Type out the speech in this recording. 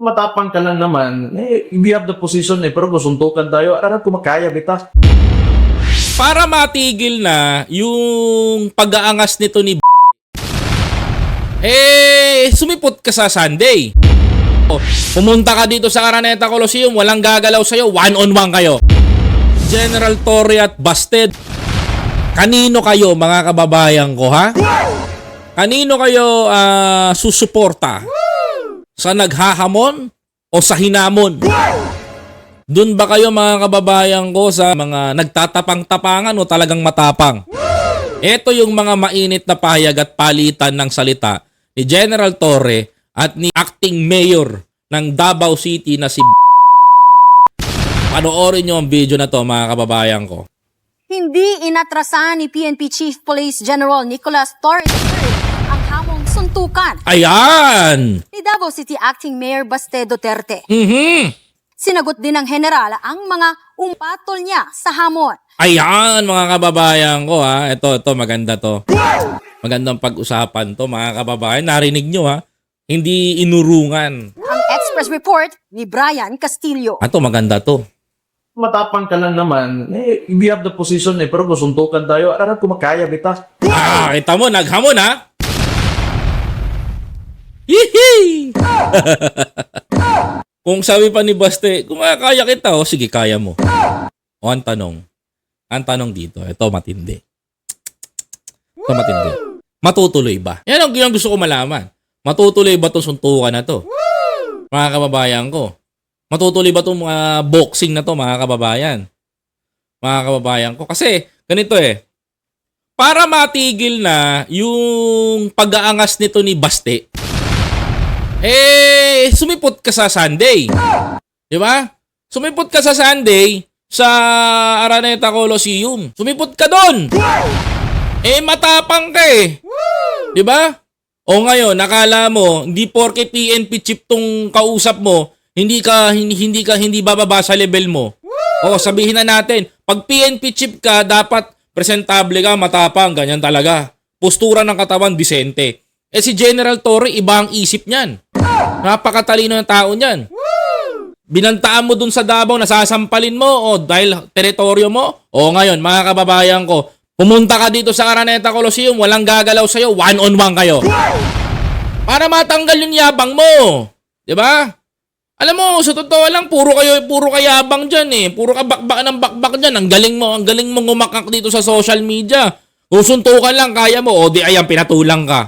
Matapang ka lang naman. We have the position pero gusuntukan tayo. Aram ko makaya, bita. Para matigil na yung pag-aangas nito ni sumipot ka sa Sunday. Pumunta ka dito sa Araneta Coliseum, walang gagalaw sa'yo, one-on-one kayo. General Torre at Busted. Kanino kayo, mga kababayan ko, ha? Kanino kayo susuporta? Sa naghahamon o sa hinamon? Doon ba kayo, mga kababayan ko, sa mga nagtatapang-tapangan o talagang matapang? Ito yung mga mainit na pahayag at palitan ng salita ni General Torre at ni acting mayor ng Davao City na si Panoorin nyo ang video na to, mga kababayan ko. Hindi inatrasahan ni PNP Chief Police General Nicolas Torre ang hamong suntukan Ayan! ni Davao City Acting Mayor Baste Duterte. Sinagot din ng general ang mga umpatol niya sa hamon. Ayan, mga kababayan ko, ha. Ito, maganda to. Magandang pag-usapan to, mga kababayan. Narinig nyo, ha. Hindi inurungan. Ang Express Report ni Brian Castillo. Ito, maganda to. Matapang ka lang naman. We have the position pero gusuntukan tayo. Aram ko makaya, bita. Kita mo, naghamon, ha. Hihi! Kung sabi pa ni Baste, kung kaya kita, sige, kaya mo. O, ang tanong dito, ito matindi. Ito matindi. Matutuloy ba? Yan ang gusto ko malaman. Matutuloy ba itong suntukan na to? Mga kababayan ko. Matutuloy ba itong mga boxing na to, mga kababayan? Mga kababayan ko. Kasi, ganito para matigil na yung pag-aangas nito ni Baste, sumipot ka sa Sunday. Di ba? Sumipot ka sa Sunday sa Araneta Coliseum. Sumipot ka doon. Matapang ka Di ba? O ngayon, nakala mo, hindi porke PNP chip tong kausap mo, hindi bababa sa level mo. O sabihin na natin, pag PNP chip ka, dapat presentable ka, matapang, ganyan talaga. Postura ng katawan, disente. Si General Torre, iba ang isip niyan. Napakatalino ng tao niyan. Binantaan mo dun sa Davao, nasasampalin mo, dahil teritoryo mo. Ngayon, mga kababayan ko, pumunta ka dito sa Araneta Coliseum, walang gagalaw sa'yo, one-on-one kayo. Para matanggal yung yabang mo. Diba? Alam mo, sa totoo lang, puro kayabang dyan Puro ka bakbak ng bakbak dyan. Ang galing mo ngumakak dito sa social media. Kung suntukan lang, kaya mo, di ayan, pinatulang ka.